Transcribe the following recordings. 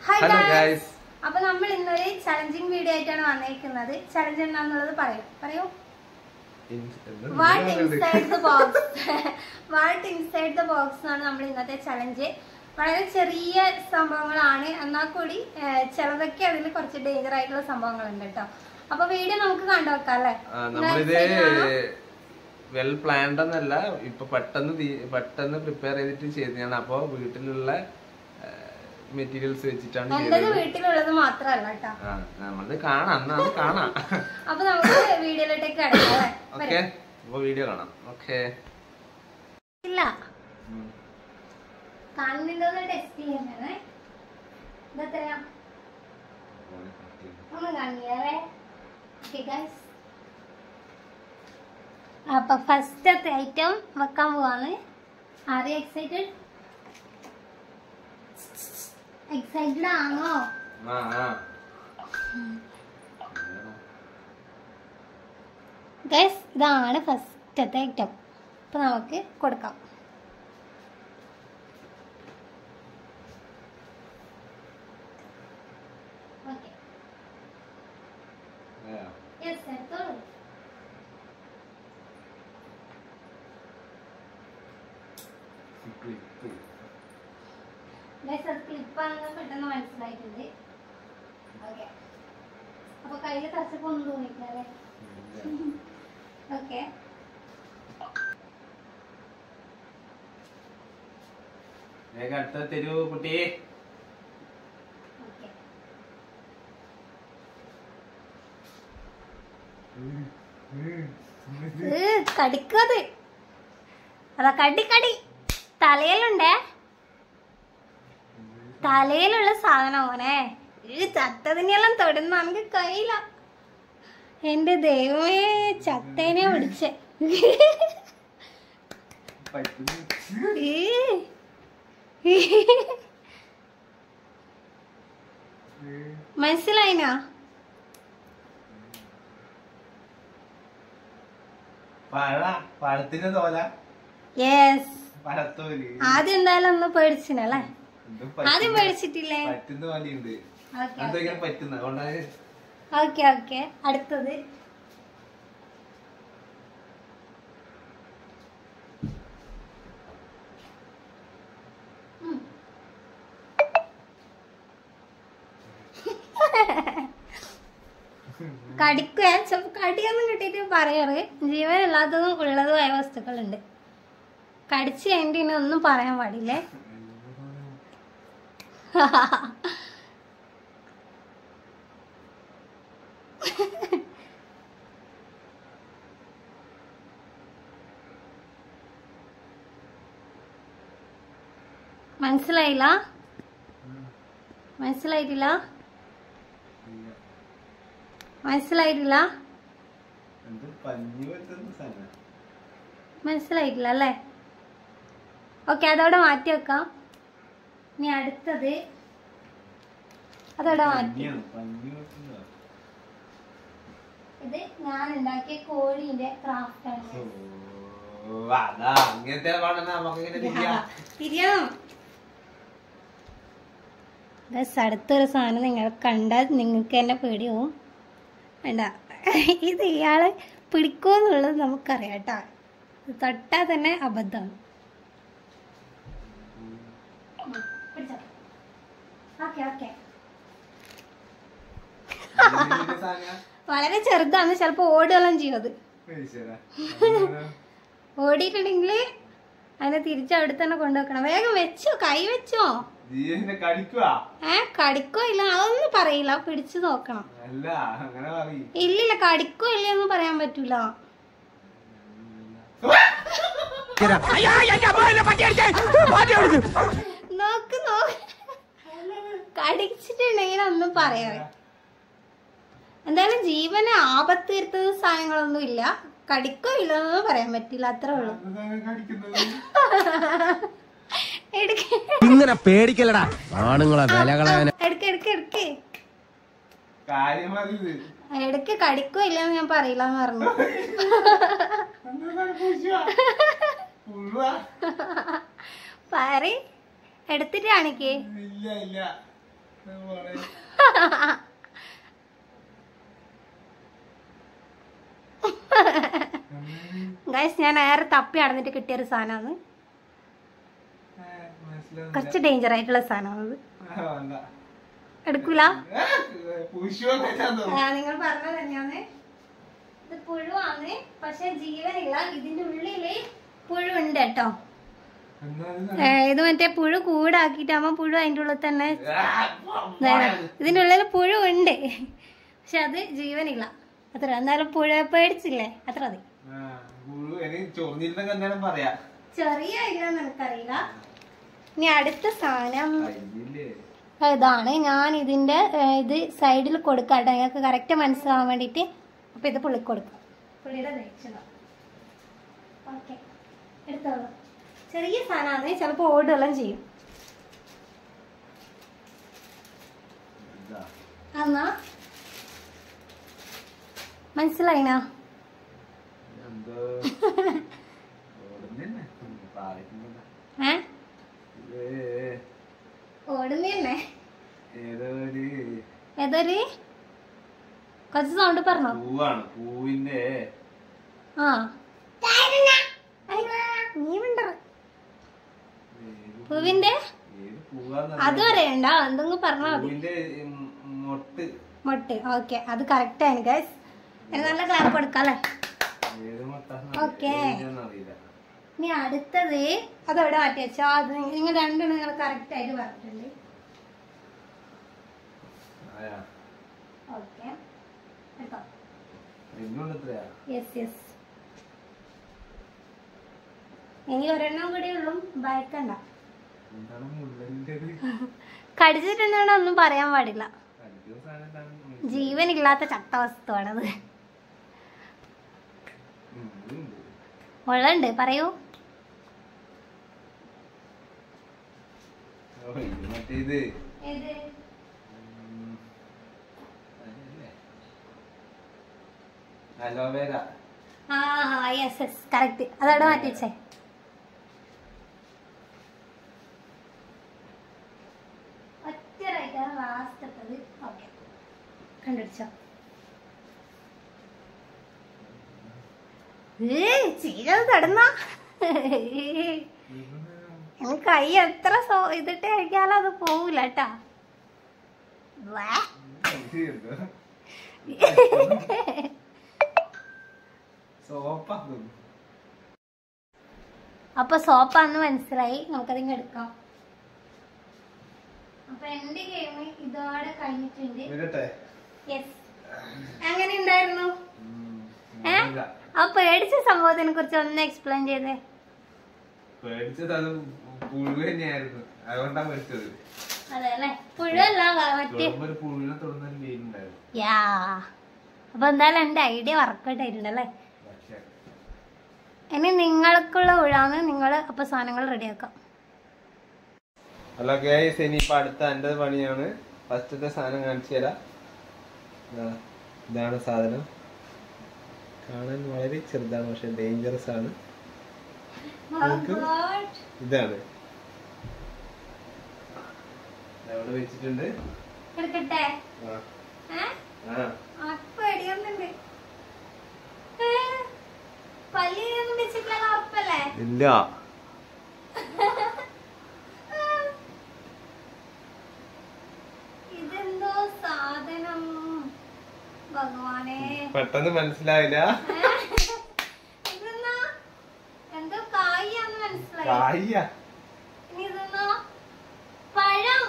Hello guys. അപ്പോൾ നമ്മൾ ഇന്നൊരു ചലഞ്ചിങ് വീഡിയോ ആയിട്ടാണ് വന്നിരിക്കുന്നത്. ചലഞ്ച് എന്താണെന്നുള്ളത് പറയൂ. What inside the box. What inside the box എന്നാണ് നമ്മൾ ഇന്നത്തെ ചലഞ്ച്. വളരെ ചെറിയ സംഭവങ്ങളാണ്, എന്നാൽ കൂടി ചിലതൊക്കെ അതിൽ കുറച്ച് ഡേഞ്ചർ ആയിട്ടുള്ള സംഭവങ്ങളുണ്ട് കേട്ടോ. അപ്പൊ വീഡിയോ നമുക്ക് കണ്ടുവെക്കാം അല്ലേ. വെൽ പ്ലാൻഡ് എന്നല്ല, ഇപ്പൊ പെട്ടെന്ന് പ്രിപ്പയർ ചെയ്തിട്ട് ചെയ്യുന്നതാണ്. അപ്പൊ വീട്ടിലുള്ള മെറ്റീരിയൽസ് വെച്ചിട്ടാണ് വീട്ടിലുള്ളത് മാത്രല്ല കേട്ടോ, നമ്മളത് കാണാം. അപ്പൊ നമുക്ക് വീഡിയോയിലേക്ക് കിടക്കാം. ഓക്കെ, അപ്പൊ വീഡിയോ കാണാം. ഓക്കെ, ഇല്ല കാണുന്നുണ്ടോന്ന് ടെസ്റ്റ് ചെയ്യാനാണ്. ഇതെത്രയാ ഒന്ന് കാണില്ലേ. ഓക്കെ ഗൈസ്, അപ്പൊ ഫസ്റ്റത്തെ ഐറ്റം വെക്കാൻ പോവാണ്. Are you excited? എക്സൈറ്റഡ് ആണോ? ഗൈസ്, ഇതാണ് ഫസ്റ്റത്തെ ഐറ്റം. അപ്പൊ നമുക്ക് കൊടുക്കാം. ഓക്കെ, യെസ് എടുത്തോളൂ. ക്ലിപ്പാണെന്ന് പെട്ടെന്ന് മനസ്സിലായിട്ടുണ്ട്. ഓക്കെ, അപ്പൊ കയ്യില് തച്ചപ്പോ ഒന്നും തോന്നിയില്ലേ? ഓക്കെ, തരൂ കുട്ടി. കടിക്കത് അതാ, കടി തലയിലുണ്ടേ, തലയിലുള്ള സാധനം മോനെ. ചത്തതിനെല്ലാം തൊടുന്ന നമുക്ക് കഴിയില്ല. എന്റെ ദൈവമേ, ചത്തേനെ പിടിച്ച്. മനസ്സിലായിനാ? യെസ്, ആദ്യം എന്തായാലും ഒന്ന് പേടിച്ചിനല്ലേ? ആദ്യം പേടിച്ചിട്ടില്ലേ? ഓക്കെ ഓക്കെ, അടുത്തത് കടിക്കുക. കടിയൊന്നും കിട്ടിയിട്ട് പറയാറ്. ജീവനില്ലാത്തതും ഉള്ളതുമായ വസ്തുക്കളുണ്ട്. കടിച്ച് കഴിഞ്ഞിട്ട് ഒന്നും പറയാൻ പാടില്ലേ. മനസ്സിലായിട്ടില്ല? മനസ്സിലായിട്ടില്ല അല്ലേ? ഓക്കെ, അതവിടെ മാറ്റി വെക്കാം. ഇനി അടുത്തത് അതവിടെ മാറ്റി. ഇത് ഞാൻ ഉണ്ടാക്കിയ കോഴിന്റെ ക്രാഫ്റ്റ് ആണ്. അടുത്തൊരു സാധനം നിങ്ങൾ കണ്ടാൽ നിങ്ങൾക്ക് തന്നെ പേടിയാവും. വേണ്ട, ഇത് ഇയാള് പിടിക്കുമെന്നുള്ളത് നമുക്കറിയാം കേട്ടോ. തൊട്ടാൽ തന്നെ അബദ്ധമാണ്. വളരെ ചെറുതാണ്, ചിലപ്പോ ഓടുകയെല്ലാം ചെയ്യും. അത് ഓടിയിട്ടുണ്ടെങ്കിൽ അതിനെ തിരിച്ചവിടെ തന്നെ കൊണ്ടുവെക്കണം. വേഗം വെച്ചോ, കൈ വെച്ചോ. കടിക്കോ ഇല്ല അതൊന്നും പറയില്ല, പിടിച്ചു നോക്കണം. ഇല്ലില്ല, കടിക്കോ ഇല്ലെന്നും പറയാൻ പറ്റൂല. നോക്ക് കടിച്ചിട്ടുണ്ടെങ്കിൽ ഒന്നും പറയാം. എന്തായാലും ജീവന് ആപത്ത് വരുത്തുന്ന സാധനങ്ങളൊന്നും ഇല്ല. കടിക്കോ ഇല്ലെന്നൊന്നും പറയാൻ പറ്റില്ല, അത്രേ ഉള്ളൂ. ഇങ്ങനെ പേടിക്കലടാ ആണുങ്ങളെ വിലകളെ. എടുക്ക് കടിക്കോ ഇല്ലെന്ന് ഞാൻ പറയില്ലെന്ന് പറഞ്ഞു. പറ, എടുത്തിട്ട് കാണിക്കേ. ഗൈസ് ഞാൻ ഏറെ തപ്പി നടന്നിട്ട് കിട്ടിയൊരു സാധനമാണ്. കുറച്ച് ഡേഞ്ചർ ആയിട്ടുള്ള സാധനമാണത്. എടുക്കൂല? നിങ്ങൾ പറഞ്ഞ തന്നെയാണ്. ഇത് പുഴുവാണ്, പക്ഷെ ജീവനില്ല. ഇതിന്റെ ഉള്ളില് പുഴു ഉണ്ട് കേട്ടോ. ഇത് മറ്റേ പുഴു കൂടാക്കിട്ടാകുമ്പോ പുഴു അതിന്റെ ഉള്ളിൽ തന്നെ. ഇതിന്റെ ഉള്ളിൽ പുഴു ഉണ്ട്, പക്ഷെ അത് ജീവനില്ല. അത്ര. എന്നാലും പുഴ പേടിച്ചില്ലേ? അത്ര മതി. ചെറിയ ഇല്ലെന്ന് എനിക്കറിയില്ല. ഇനി അടുത്ത സാധനം ഇതാണ്. ഞാൻ ഇതിന്റെ ഇത് സൈഡിൽ കൊടുക്കാട്ടോ, നിങ്ങൾക്ക് കറക്റ്റ് മനസ്സിലാവാൻ വേണ്ടിട്ട്. അപ്പൊ ഇത് പുള്ളിക്ക് കൊടുക്കാം. പുള്ളിയുടെ കഴിച്ചതാണ്. ഓക്കെ, എടുത്തോളൂ. ചെറിയ സാധനമാണ്, ചിലപ്പോ ഓടുകയെല്ലാം ചെയ്യും. എന്നാ മനസ്സിലായിനാ? ഓടുന്നല്ലേ? ഏതൊരു കുറച്ച് സൗണ്ട് പറഞ്ഞോ? പൂവിന്റെ ആ നീ മിണ്ട. പൂവിന്റെ അത് പറയണ്ട, എന്തെങ്കിലും പറഞ്ഞാ മതി. മൊട്ട്. ഓക്കെ, അത് കറക്റ്റ് ആണ് ഗൈസ്. നല്ല ക്ലാപ്പ് കൊടുക്കാല്ലേ? ഓക്കെ. ഇനി അടുത്തത് അതവിടെ മാറ്റി വെച്ചോ. അത് നിങ്ങൾ രണ്ടും നിങ്ങൾ കറക്റ്റ് ആയിട്ട് പറഞ്ഞിട്ടുണ്ട്. ഓക്കെ, ഇനി ഒരെണ്ണം കൂടി ഉള്ളൂ, ഭയക്കണ്ട. കടിച്ചിട്ടുണ്ടെങ്കിൽ ഒന്നും പറയാൻ പാടില്ല. ജീവനില്ലാത്ത ചട്ടവസ്തുവാണത്. വെള്ളമുണ്ട്, പറയൂ. അലോവേര. ആ യെസ് യെസ് കറക്റ്റ്. അതവിടെ മാറ്റി വെച്ചേ. ഒറ്റ ലാസ്റ്റ് ഇട്ടത്. ഓക്കെ, കണ്ടുപിടിച്ചോ? ചീരത് തടന്ന കൈ എത്ര ഇതിട്ട് കഴിക്കാലോ അത് പോവൂല കേട്ടാ. അപ്പൊ സോപ്പാന്ന് മനസ്സിലായി. നമുക്കതിങ്ങ് എടുക്കാം. അപ്പൊ എന്റെ ഗെയിം ഇതോടെ കഴിഞ്ഞിട്ടുണ്ട്. യെസ്. എങ്ങനെ ഉണ്ടായിരുന്നു? ആ പേടിച്ച സംഭവത്തിനെ കുറിച്ച് ഒന്ന് എക്സ്പ്ലെയിൻ ചെയ്തേ. പേടിച്ചത് അത് പുഴു തന്നെയായിരുന്നു, അതുകൊണ്ടാണ് പേടിച്ചത്. അതെ അല്ലേ? പുഴുവല്ല, മറ്റേ പുഴുവിനെ തുടർന്നൊരു മീൻ ഉണ്ടായിരുന്നു. യാ. അപ്പൊ എന്തായാലും എന്റെ ഐഡിയ വർക്കൗട്ട് ആയിട്ടുണ്ടല്ലേ? ഇനി നിങ്ങൾക്കുള്ള ഊഴാണ്. നിങ്ങൾ അപ്പൊ സാധനങ്ങൾ റെഡിയാക്കാം. ഹലോ ഗൈസ്, ഇനിയിപ്പോ അടുത്ത എന്റെ പണിയാണ്. ഫസ്റ്റത്തെ സാധനം കാണിച്ചു തരാം. ഇതാണ് സാധനം. കാണാൻ വളരെ ചെറുതാണ്, പക്ഷെ ഡേഞ്ചറസ് ആണ്. ഇതാണ് എവിടെ വെച്ചിട്ടുണ്ട്. ഇല്ല, ഇതെന്തോ സാധനം ഭഗവാനെ, പെട്ടെന്ന് മനസ്സിലായില്ല. എന്തോ കായാന്ന് മനസ്സിലായി. കായ? ഇനി ഇതെന്നോ പഴം.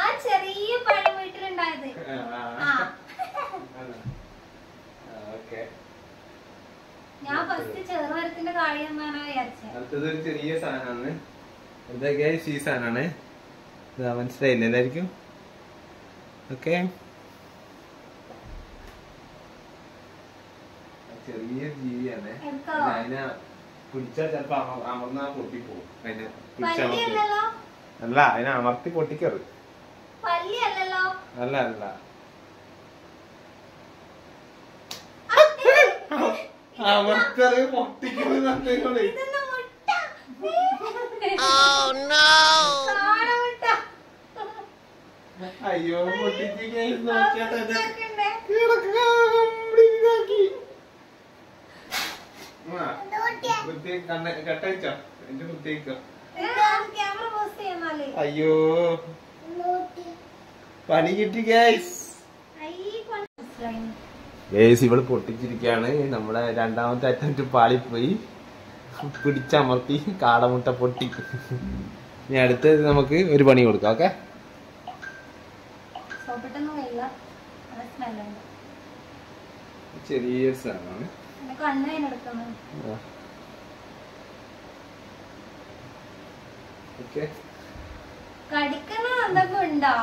ആ ചെറിയ പഴം വീട്ടിലുണ്ടായത്. ഞാൻ ഫസ്റ്റ് ചെറുമരത്തിന്റെ കായെന്നാണ് വിചാരിച്ചത്. അടുത്തത് ഒരു ചെറിയ സാധനമാണ്. എന്തൊക്കെയാ ഈ സാധനമാണ്. മനസ്സിലായില്ല എല്ലാവർക്കും? ഓക്കെ, ചെറിയ ജീവിയാണ്. അതിനെ പിടിച്ചാൽ ചിലപ്പോ അമർന്നാ പൊട്ടിപ്പോവും. അതിനെ അല്ല, അതിനെ അമർത്തി പൊട്ടിക്കരുത്. അല്ല അല്ല, അമർത്തത് പൊട്ടിക്കരുത്. അയ്യോ പൊട്ടിച്ച് guys, നോക്കിയാ തന്നെ. നോക്കണ്ടേ? കട്ടയച്ചോ എന്റെ വൃത്തിക്കോ. ക്യാമറ പോസ്റ്റ് ചെയ്യുന്നാലേ അയ്യോ പണി കിട്ടി ഗൈസ്. ഗൈസ് ഇവള് പൊട്ടിച്ചിരിക്കാണ്. നമ്മളെ രണ്ടാമത്തെ അറ്റംപ്റ്റ് പാളിപ്പോയി. പിടിച്ചമർത്തി കാടമുട്ട പൊട്ടി. ഇനി അടുത്തത് നമുക്ക് ഒരു പണി കൊടുക്കാം. ഓക്കെ ചെറിയ സാധനമാണ്. ഓക്കെ കടിക്കുന്ന എന്തൊക്കെ ഉണ്ടോ?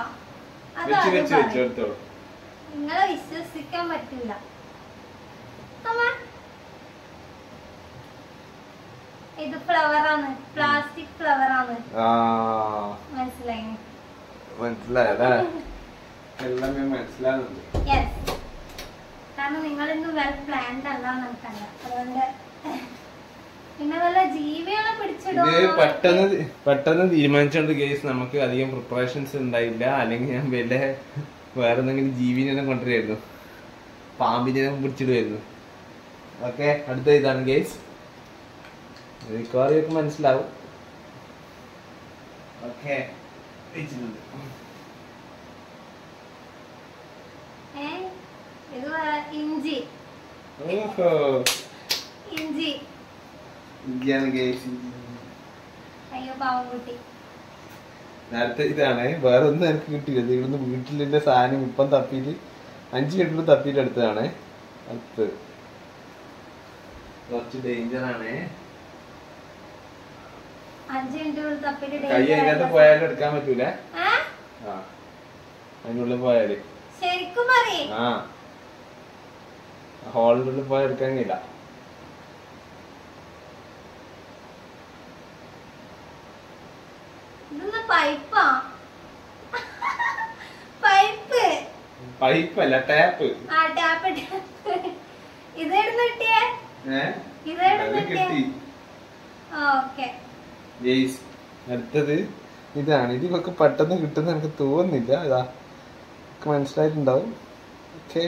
വെച്ച് വെച്ച് വെച്ച് എടുത്തോളൂ. നിങ്ങളെ വിശ്വസിക്കാൻ പറ്റില്ല. ഇത് ഫ്ലവറാണ്, പ്ലാസ്റ്റിക് ഫ്ലവറാണ്. മനസ്സിലായി? മനസ്സിലായല്ലേ? എല്ലാം മനസ്സിലാകുന്നുണ്ട്. യെസ്, കാരണം നിങ്ങളിന്ന് വെൽ പ്ലാൻഡ് അല്ല നമുക്കല്ല. അതുകൊണ്ട് പിന്നെ വല്ല ജീവികളെ പിടിച്ചിടും. ഇത് പെട്ടെന്ന് തീരുമാനിച്ചോണ്ട് കേസ് നമുക്ക് അധികം പ്രിപ്പറേഷൻസ് ഉണ്ടായില്ല. അല്ലെങ്കിൽ ഞാൻ വല്ല വേറെ എന്തെങ്കിലും ജീവിനെ കൊണ്ടുവരായിരുന്നു, പാമ്പിനെ പിടിച്ചിടുമായിരുന്നു. ഓക്കെ അടുത്ത ഇതാണ് കേസ്. മിക്കവാറിയൊക്കെ മനസ്സിലാവും. ഓക്കെ ഇത് ഇഞ്ചി. ഓഹോ ഇഞ്ചി. ഇഞ്ചിയാണ് കേസ്. അയ്യോ പാവംകുട്ടി. നേരത്തെ ഇതാണ്, വേറെ ഒന്നും എനിക്ക് കിട്ടിയില്ല. ഇവിടുന്ന് വീട്ടിലെ സാധനം ഇപ്പം തപ്പിയിട്ട് 5 മിനിറ്റ് തപ്പിയിട്ട് എടുത്തതാണ്. അടുത്ത് കുറച്ച് ഡേഞ്ചർ ആണ്. 5 മിനിറ്റ് തപ്പിട്ട് കൈ അതിനകത്ത് പോയാലും എടുക്കാൻ പറ്റൂല. അതിനുള്ളിൽ പോയാല് ശരിക്കും പറയേ ഹോളിന്റെ ഉള്ളിൽ പോയാൽ എടുക്കാൻ കഴിയില്ല. പൈപ്പാ? പൈപ്പ് പൈപ്പല്ല, ടാപ്പ്. ടാപ്പ്. ഇതെടുന്ന് കിട്ടിയേ? കിട്ടി. ഓക്കെ അടുത്തത് ഇതാണ്. ഇതിലൊക്കെ പെട്ടെന്ന് കിട്ടുന്ന എനിക്ക് തോന്നുന്നില്ല. ഇതാ മനസ്സിലായിട്ടുണ്ടാവും. ഓക്കെ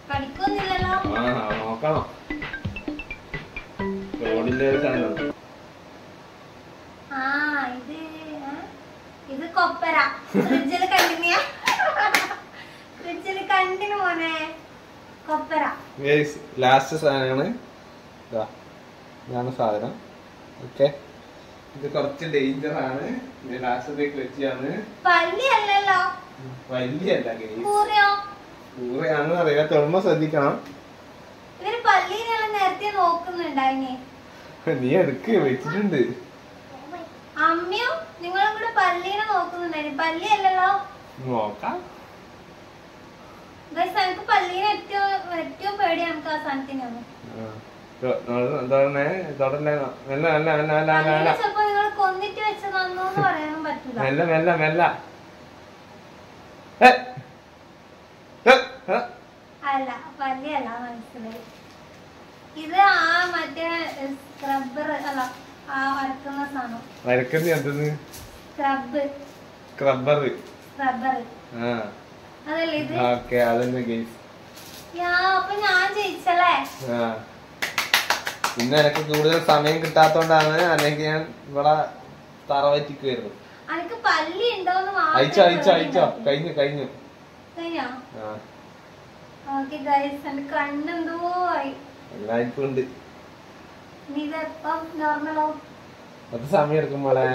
പഠിക്കൊന്നില്ലല്ലോ. നോക്കണം. റോഡിന്റെ സാധനം. ഇത് കൊപ്പര. ഫ്രിഡ്ജില് കണ്ടിന്യൂ. ഫ്രിഡ്ജില് കണ്ടിന്യൂ മോനെ. കൊപ്പര ലാസ്റ്റ് സാധനമാണ്. ഇതാണ് സാധനം. ഓക്കെ ഇത് കുറച്ച് ഡേഞ്ചർ ആണ്. ലാസ്റ്റത്തേക്ക് വെച്ചാണ്. പല്ലി അല്ലല്ലോ. വലിയല്ല ൂറയാണെന്ന് അറിയാം. തൊടുമ്പോ ശ്രദ്ധിക്കണം. ഇവര് പല്ലീനെല്ലാം നേരത്തെ നോക്കുന്നുണ്ടായിനി. നീ എടുക്ക് വെച്ചിട്ടുണ്ട്. അമ്മയും നിങ്ങളും കൂടെ പല്ലീനെ നോക്കുന്നുണ്ടായിരുന്നു. പല്ലി അല്ലല്ലോ. നോക്കാം. എനിക്ക് പല്ലീനെ ഏറ്റവും പേടിയാണ്. നമുക്ക് ആ സാധനത്തിനാണ്. ചിലപ്പോ നിങ്ങൾ കൊന്നിട്ട് വെച്ചതാന്നോ പറയാൻ പറ്റില്ല. അല്ല പല്ലി അല്ല, മനസ്സിലായി. ഇത് മറ്റേ സ്ക്രബ്ബർ അല്ല, വരക്കുന്ന സാധനം. സ്ക്രബ്ബർ അതല്ലേ ഇത്? അപ്പൊ ഞാൻ ജയിച്ചല്ലേ? പിന്നെ എനിക്ക് കൂടുതൽ സമയം കിട്ടാത്തോണ്ടാണ്. അല്ലെങ്കിൽ ഞാൻ ഇവിടെ തറവറ്റിക്കുവായിരുന്നു. എനിക്ക് പല്ലി ഉണ്ടോന്ന് അയച്ചോ. കഴിഞ്ഞു. കഴിഞ്ഞോ? ഓക്കെ ഗൈസ്, എന്റെ കണ്ണെന്തോ ആയി. എല്ലാവർക്കും ഉണ്ട്. നോർമലോ? അത് സമയം എടുക്കും മോളെ.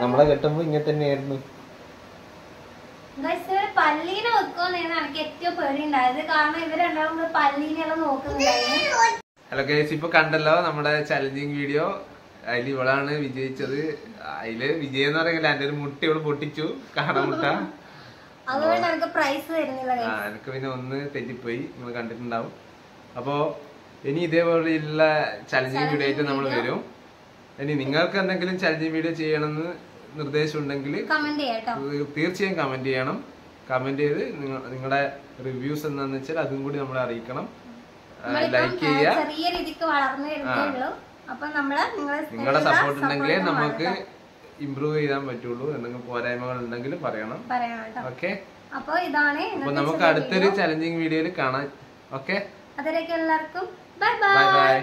നമ്മളെ കെട്ടുമ്പോ ഇങ്ങനെ തന്നെയായിരുന്നു. പല്ലീനെ വെക്കുമെന്നാണ് എനിക്ക് ഏറ്റവും പേടി ഉണ്ടായത്. കാരണം ഇവരുണ്ടാവും പല്ലീനെല്ലാം നോക്കുന്നുണ്ടായിരുന്നു. ഹലോ ഗൈസ്, ഇപ്പൊ കണ്ടല്ലോ നമ്മുടെ ചലഞ്ചിങ് വീഡിയോ. അതിൽ ഇവളാണ് വിജയിച്ചത്. അതില് വിജയം എന്ന് പറയുന്നില്ല, എന്റെ ഒരു മുട്ട ഇവള് പൊട്ടിച്ചു, കാടമുട്ട. അതുകൊണ്ട് എനിക്ക് പ്രൈസ് തരുന്നില്ല. എനിക്ക് പിന്നെ ഒന്ന് തെറ്റിപ്പോയി, നിങ്ങൾ കണ്ടിട്ടുണ്ടാവും. അപ്പോ ഇനി ഇതേപോലെയുള്ള ചലഞ്ചിങ് വീഡിയോ ആയിട്ട് നമ്മൾ വരും. ഇനി നിങ്ങൾക്ക് എന്തെങ്കിലും ചലഞ്ചിങ് വീഡിയോ ചെയ്യണമെന്ന് നിർദ്ദേശം ഉണ്ടെങ്കിൽ തീർച്ചയായും കമന്റ് ചെയ്യണം. കമന്റ് ചെയ്ത് നിങ്ങളുടെ റിവ്യൂസ് എന്താണെന്ന് വെച്ചാൽ അതും കൂടി നമ്മളെ അറിയിക്കണം. ലൈക്ക് ചെയ്യുക. ചെറിയ രീതിക്ക് വളർന്നു വരുന്നേ ഉള്ളൂ. അപ്പൊ നിങ്ങളുടെ സപ്പോർട്ട് ഉണ്ടെങ്കിലേ നമുക്ക് ഇമ്പ്രൂവ് ചെയ്യാൻ പറ്റുള്ളൂ. എന്തെങ്കിലും പോരായ്മകൾ ഉണ്ടെങ്കിൽ പറയണം. ഓക്കെ, അപ്പൊ ഇതാണ്. അപ്പൊ നമുക്ക് അടുത്തൊരു ചലഞ്ചിങ് വീഡിയോയിൽ കാണാം. ഓക്കെ, അതിലേക്ക് എല്ലാവർക്കും ബൈ ബൈ.